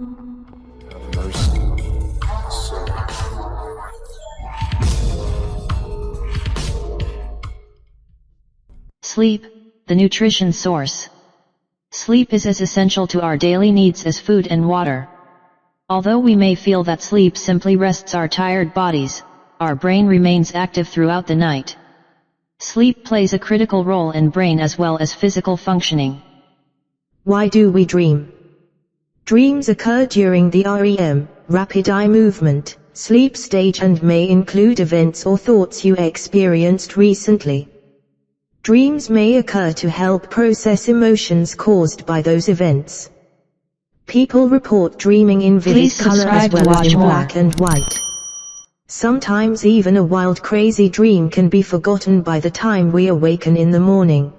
Have mercy. So, Sleep, the nutrition source. Sleep is as essential to our daily needs as food and water. Although we may feel that sleep simply rests our tired bodies, our brain remains active throughout the night. Sleep plays a critical role in brain as well as physical functioning. Why do we dream? Dreams occur during the REM, rapid eye movement, sleep stage and may include events or thoughts you experienced recently. Dreams may occur to help process emotions caused by those events. People report dreaming in vivid color as well as in black and white. Sometimes even a wild crazy dream can be forgotten by the time we awaken in the morning.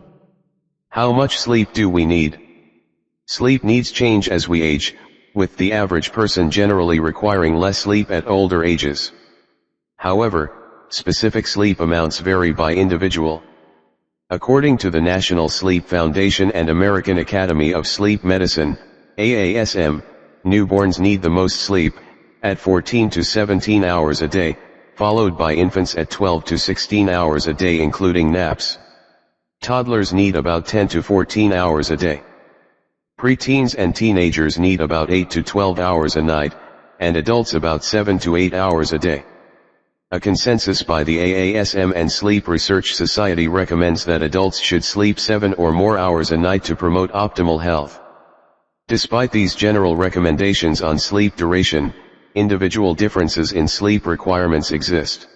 How much sleep do we need? Sleep needs change as we age, with the average person generally requiring less sleep at older ages. However, specific sleep amounts vary by individual. According to the National Sleep Foundation and American Academy of Sleep Medicine, AASM, newborns need the most sleep, at 14 to 17 hours a day, followed by infants at 12 to 16 hours a day including naps. Toddlers need about 10 to 14 hours a day. Preteens and teenagers need about 8 to 12 hours a night, and adults about 7 to 8 hours a day. A consensus by the AASM and Sleep Research Society recommends that adults should sleep 7 or more hours a night to promote optimal health. Despite these general recommendations on sleep duration, individual differences in sleep requirements exist.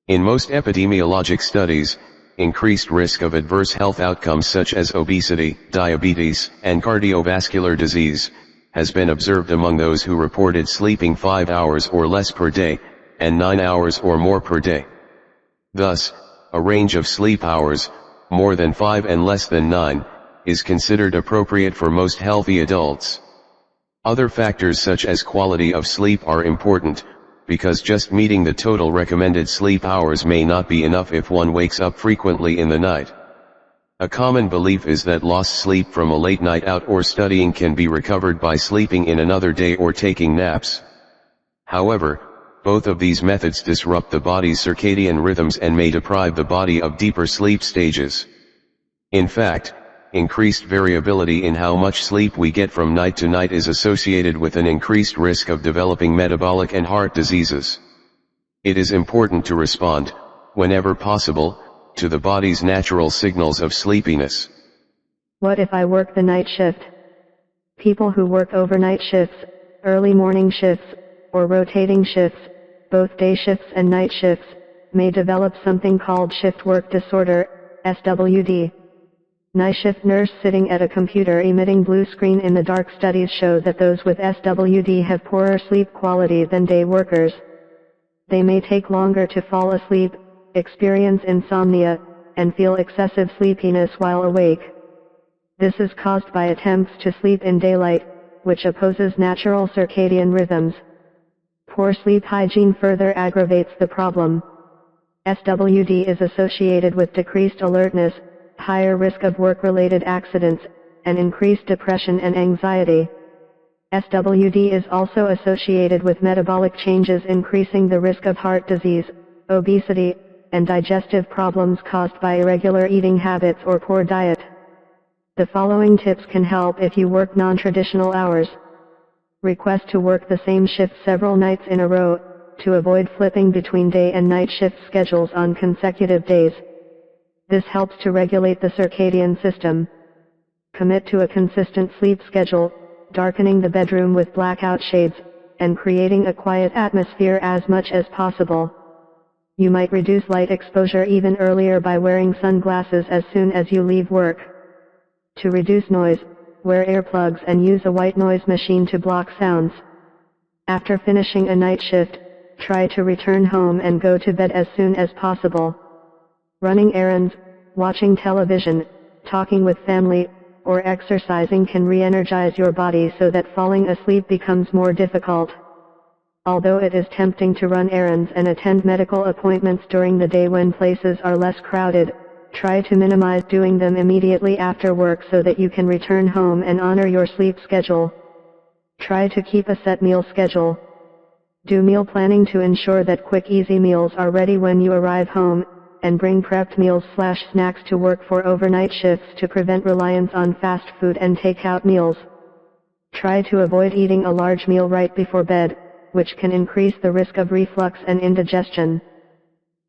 In most epidemiologic studies, increased risk of adverse health outcomes such as obesity, diabetes, and cardiovascular disease, has been observed among those who reported sleeping 5 hours or less per day, and 9 hours or more per day. Thus, a range of sleep hours, more than 5 and less than 9, is considered appropriate for most healthy adults. Other factors such as quality of sleep are important, because just meeting the total recommended sleep hours may not be enough if one wakes up frequently in the night. A common belief is that lost sleep from a late night out or studying can be recovered by sleeping in another day or taking naps. However, both of these methods disrupt the body's circadian rhythms and may deprive the body of deeper sleep stages. In fact, increased variability in how much sleep we get from night to night is associated with an increased risk of developing metabolic and heart diseases. It is important to respond, whenever possible, to the body's natural signals of sleepiness. What if I work the night shift? People who work overnight shifts, early morning shifts, or rotating shifts, both day shifts and night shifts, may develop something called shift work disorder, SWD. Night shift nurse sitting at a computer emitting blue screen in the dark. Studies show that those with SWD have poorer sleep quality than day workers. They may take longer to fall asleep, experience insomnia, and feel excessive sleepiness while awake. This is caused by attempts to sleep in daylight, which opposes natural circadian rhythms. Poor sleep hygiene further aggravates the problem. SWD is associated with decreased alertness, higher risk of work-related accidents, and increased depression and anxiety. SWD is also associated with metabolic changes increasing the risk of heart disease, obesity, and digestive problems caused by irregular eating habits or poor diet. The following tips can help if you work non-traditional hours. Request to work the same shift several nights in a row, to avoid flipping between day and night shift schedules on consecutive days. This helps to regulate the circadian system. Commit to a consistent sleep schedule, darkening the bedroom with blackout shades, and creating a quiet atmosphere as much as possible. You might reduce light exposure even earlier by wearing sunglasses as soon as you leave work. To reduce noise, wear earplugs and use a white noise machine to block sounds. After finishing a night shift, try to return home and go to bed as soon as possible. Running errands, watching television, talking with family, or exercising can re-energize your body so that falling asleep becomes more difficult. Although it is tempting to run errands and attend medical appointments during the day when places are less crowded, try to minimize doing them immediately after work so that you can return home and honor your sleep schedule. Try to keep a set meal schedule. Do meal planning to ensure that quick easy meals are ready when you arrive home, and bring prepped meals/snacks to work for overnight shifts to prevent reliance on fast food and takeout meals. Try to avoid eating a large meal right before bed, which can increase the risk of reflux and indigestion.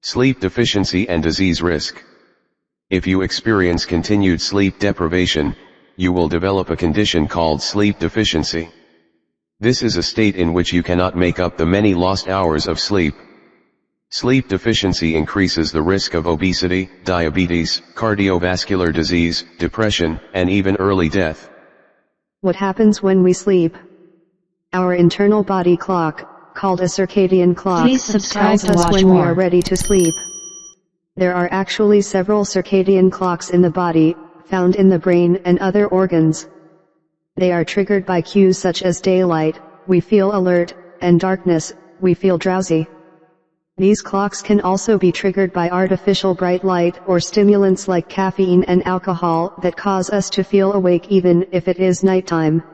Sleep deficiency and disease risk. If you experience continued sleep deprivation, you will develop a condition called sleep deficiency. This is a state in which you cannot make up the many lost hours of sleep. Sleep deficiency increases the risk of obesity, diabetes, cardiovascular disease, depression, and even early death. What happens when we sleep? Our internal body clock, called a circadian clock, Please subscribe tells to us watch when we more. are ready to sleep. There are actually several circadian clocks in the body, found in the brain and other organs. They are triggered by cues such as daylight, we feel alert, and darkness, we feel drowsy. These clocks can also be triggered by artificial bright light or stimulants like caffeine and alcohol that cause us to feel awake even if it is nighttime.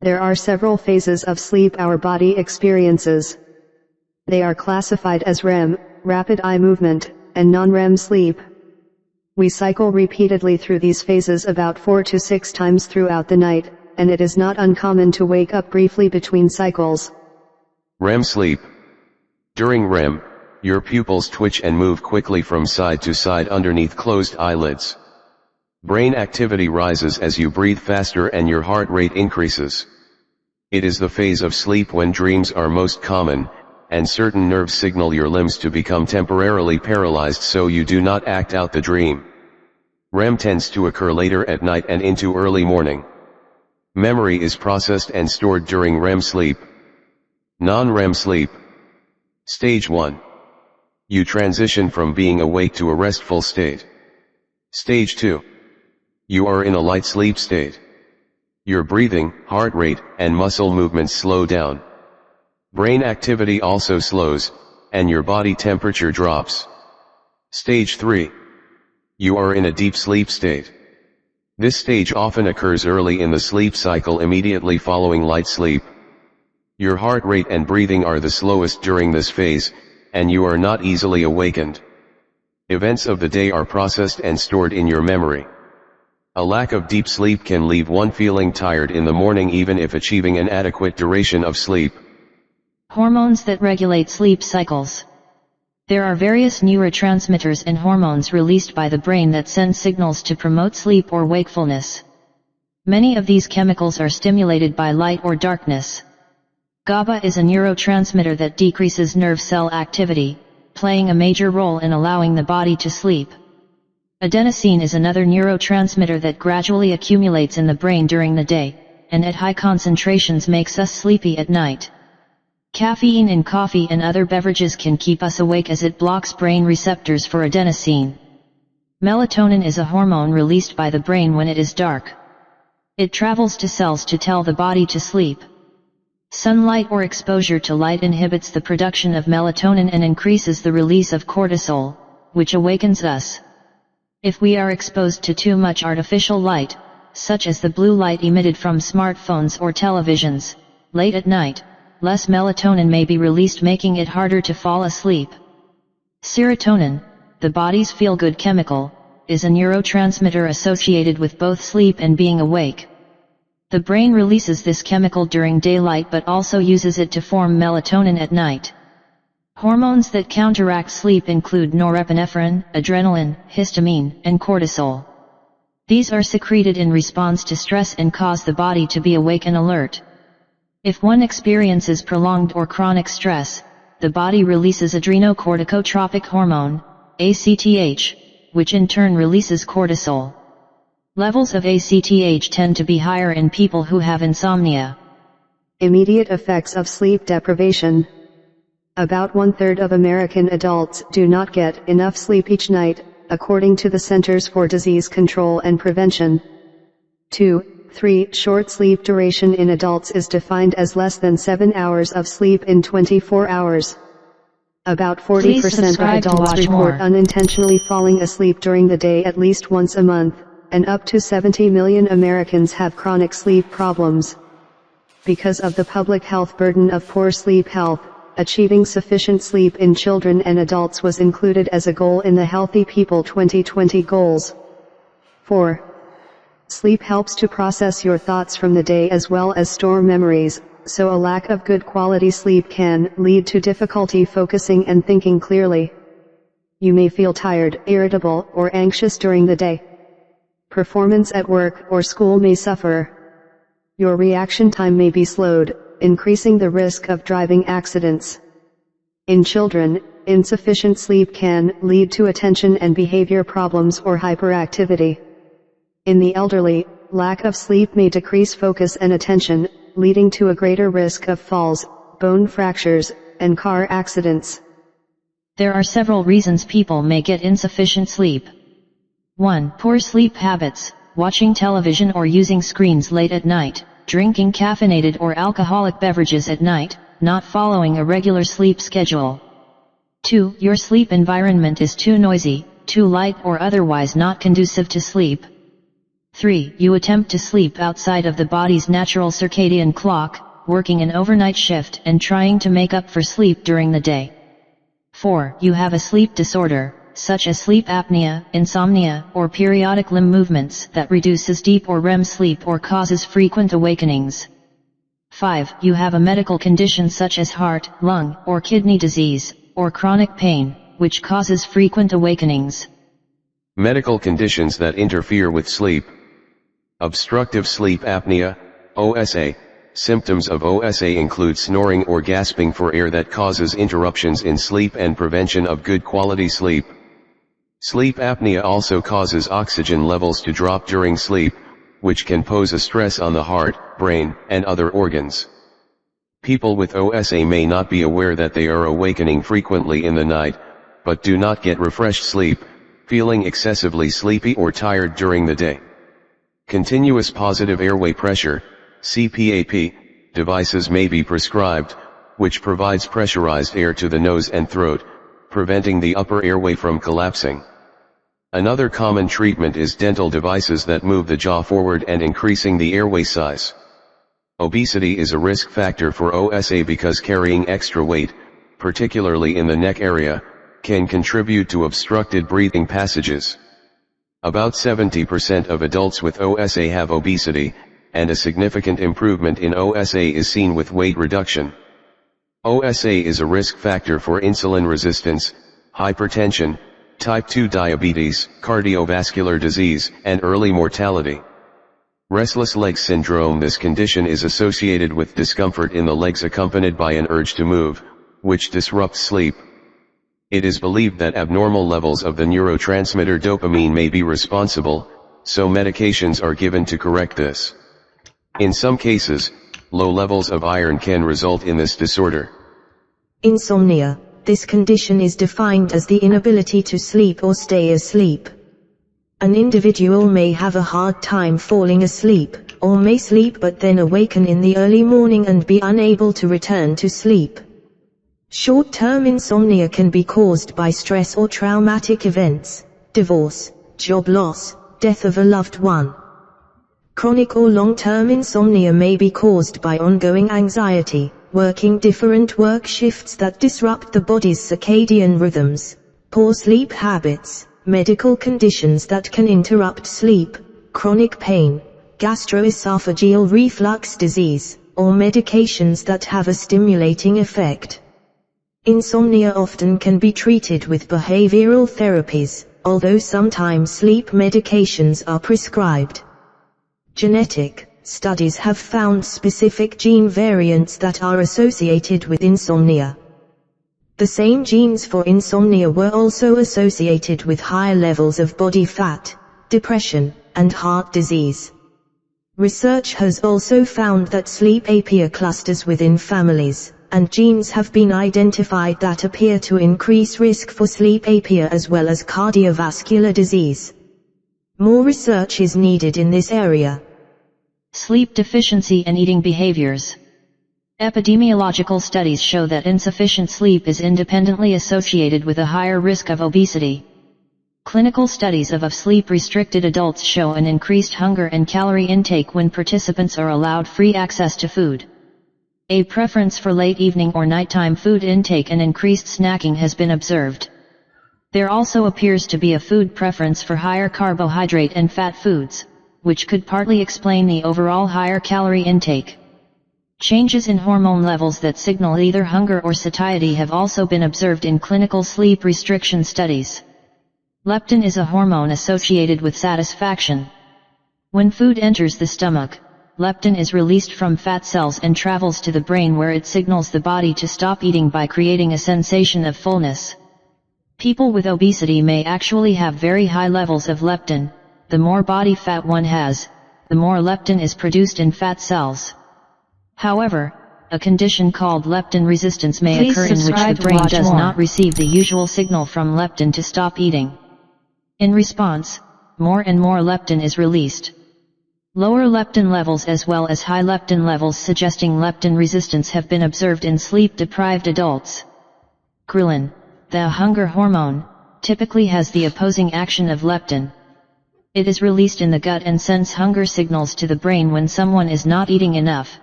There are several phases of sleep our body experiences. They are classified as REM, rapid eye movement, and non-REM sleep. We cycle repeatedly through these phases about 4 to 6 times throughout the night, and it is not uncommon to wake up briefly between cycles. REM sleep. During REM, your pupils twitch and move quickly from side to side underneath closed eyelids. Brain activity rises as you breathe faster and your heart rate increases. It is the phase of sleep when dreams are most common, and certain nerves signal your limbs to become temporarily paralyzed so you do not act out the dream. REM tends to occur later at night and into early morning. Memory is processed and stored during REM sleep. Non-REM sleep. Stage 1. You transition from being awake to a restful state. Stage 2. You are in a light sleep state. Your breathing, heart rate, and muscle movements slow down. Brain activity also slows, and your body temperature drops. Stage 3. You are in a deep sleep state. This stage often occurs early in the sleep cycle immediately following light sleep. Your heart rate and breathing are the slowest during this phase, and you are not easily awakened. Events of the day are processed and stored in your memory. A lack of deep sleep can leave one feeling tired in the morning even if achieving an adequate duration of sleep. Hormones that regulate sleep cycles. There are various neurotransmitters and hormones released by the brain that send signals to promote sleep or wakefulness. Many of these chemicals are stimulated by light or darkness. GABA is a neurotransmitter that decreases nerve cell activity, playing a major role in allowing the body to sleep. Adenosine is another neurotransmitter that gradually accumulates in the brain during the day, and at high concentrations makes us sleepy at night. Caffeine in coffee and other beverages can keep us awake as it blocks brain receptors for adenosine. Melatonin is a hormone released by the brain when it is dark. It travels to cells to tell the body to sleep. Sunlight or exposure to light inhibits the production of melatonin and increases the release of cortisol, which awakens us. If we are exposed to too much artificial light, such as the blue light emitted from smartphones or televisions, late at night, less melatonin may be released, making it harder to fall asleep. Serotonin, the body's feel-good chemical, is a neurotransmitter associated with both sleep and being awake. The brain releases this chemical during daylight but also uses it to form melatonin at night. Hormones that counteract sleep include norepinephrine, adrenaline, histamine, and cortisol. These are secreted in response to stress and cause the body to be awake and alert. If one experiences prolonged or chronic stress, the body releases adrenocorticotropic hormone, ACTH, which in turn releases cortisol. Levels of ACTH tend to be higher in people who have insomnia. Immediate effects of sleep deprivation. About 1/3 of American adults do not get enough sleep each night, according to the Centers for Disease Control and Prevention. 2-3 Short sleep duration in adults is defined as less than 7 hours of sleep in 24 hours. About 40% of adults report unintentionally falling asleep during the day at least once a month, and up to 70 million Americans have chronic sleep problems. Because of the public health burden of poor sleep health, achieving sufficient sleep in children and adults was included as a goal in the Healthy People 2020 goals. 4. Sleep helps to process your thoughts from the day as well as store memories, so a lack of good quality sleep can lead to difficulty focusing and thinking clearly. You may feel tired, irritable, or anxious during the day. Performance at work or school may suffer. Your reaction time may be slowed, increasing the risk of driving accidents. In children, insufficient sleep can lead to attention and behavior problems or hyperactivity. In the elderly, lack of sleep may decrease focus and attention, leading to a greater risk of falls, bone fractures, and car accidents. There are several reasons people may get insufficient sleep. 1. Poor sleep habits, watching television or using screens late at night, drinking caffeinated or alcoholic beverages at night, not following a regular sleep schedule. 2. Your sleep environment is too noisy, too light or otherwise not conducive to sleep. 3. You attempt to sleep outside of the body's natural circadian clock, working an overnight shift and trying to make up for sleep during the day. 4. You have a sleep disorder, such as sleep apnea, insomnia, or periodic limb movements that reduces deep or REM sleep or causes frequent awakenings. 5. You have a medical condition such as heart, lung, or kidney disease, or chronic pain, which causes frequent awakenings. Medical conditions that interfere with sleep. Obstructive sleep apnea, OSA. Symptoms of OSA include snoring or gasping for air that causes interruptions in sleep and prevention of good quality sleep. Sleep apnea also causes oxygen levels to drop during sleep, which can pose a stress on the heart, brain, and other organs. People with OSA may not be aware that they are awakening frequently in the night, but do not get refreshed sleep, feeling excessively sleepy or tired during the day. Continuous positive airway pressure, CPAP, devices may be prescribed, which provides pressurized air to the nose and throat, preventing the upper airway from collapsing. Another common treatment is dental devices that move the jaw forward and increasing the airway size. Obesity is a risk factor for OSA because carrying extra weight, particularly in the neck area, can contribute to obstructed breathing passages. About 70% of adults with OSA have obesity, and a significant improvement in OSA is seen with weight reduction. OSA is a risk factor for insulin resistance, hypertension, type 2 diabetes, cardiovascular disease, and early mortality. Restless leg syndrome. This condition is associated with discomfort in the legs accompanied by an urge to move, which disrupts sleep. It is believed that abnormal levels of the neurotransmitter dopamine may be responsible, so medications are given to correct this. In some cases, low levels of iron can result in this disorder. Insomnia. This condition is defined as the inability to sleep or stay asleep. An individual may have a hard time falling asleep, or may sleep but then awaken in the early morning and be unable to return to sleep. Short-term insomnia can be caused by stress or traumatic events, divorce, job loss, death of a loved one. Chronic or long-term insomnia may be caused by ongoing anxiety, working different work shifts that disrupt the body's circadian rhythms, poor sleep habits, medical conditions that can interrupt sleep, chronic pain, gastroesophageal reflux disease, or medications that have a stimulating effect. Insomnia often can be treated with behavioral therapies, although sometimes sleep medications are prescribed. Genetic studies have found specific gene variants that are associated with insomnia. The same genes for insomnia were also associated with higher levels of body fat, depression, and heart disease. Research has also found that sleep apnea clusters within families, and genes have been identified that appear to increase risk for sleep apnea as well as cardiovascular disease. More research is needed in this area. Sleep deficiency and eating behaviors. Epidemiological studies show that insufficient sleep is independently associated with a higher risk of obesity. Clinical studies of sleep-restricted adults show an increased hunger and calorie intake when participants are allowed free access to food, A preference for late evening or nighttime food intake and increased snacking has been observed. There also appears to be a food preference for higher carbohydrate and fat foods, which could partly explain the overall higher calorie intake. Changes in hormone levels that signal either hunger or satiety have also been observed in clinical sleep restriction studies. Leptin is a hormone associated with satisfaction. When food enters the stomach, leptin is released from fat cells and travels to the brain, where it signals the body to stop eating by creating a sensation of fullness. People with obesity may actually have very high levels of leptin. The more body fat one has, the more leptin is produced in fat cells. However, a condition called leptin resistance may occur in which the brain does not receive the usual signal from leptin to stop eating. In response, more and more leptin is released. Lower leptin levels as well as high leptin levels suggesting leptin resistance have been observed in sleep-deprived adults. Ghrelin, the hunger hormone, typically has the opposing action of leptin. It is released in the gut and sends hunger signals to the brain when someone is not eating enough.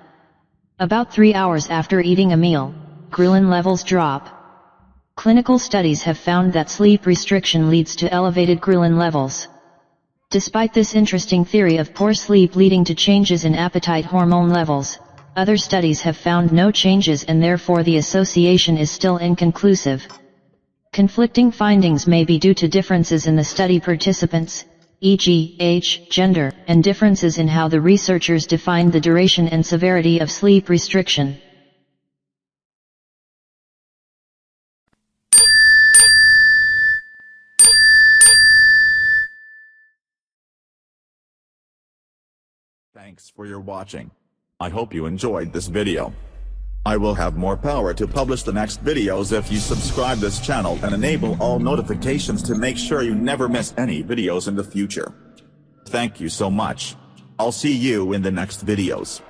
About 3 hours after eating a meal, ghrelin levels drop. Clinical studies have found that sleep restriction leads to elevated ghrelin levels. Despite this interesting theory of poor sleep leading to changes in appetite hormone levels, other studies have found no changes and therefore the association is still inconclusive. Conflicting findings may be due to differences in the study participants, e.g., age, gender, and differences in how the researchers defined the duration and severity of sleep restriction. Thanks for your watching. I hope you enjoyed this video. I will have more power to publish the next videos if you subscribe this channel and enable all notifications to make sure you never miss any videos in the future. Thank you so much. I'll see you in the next videos.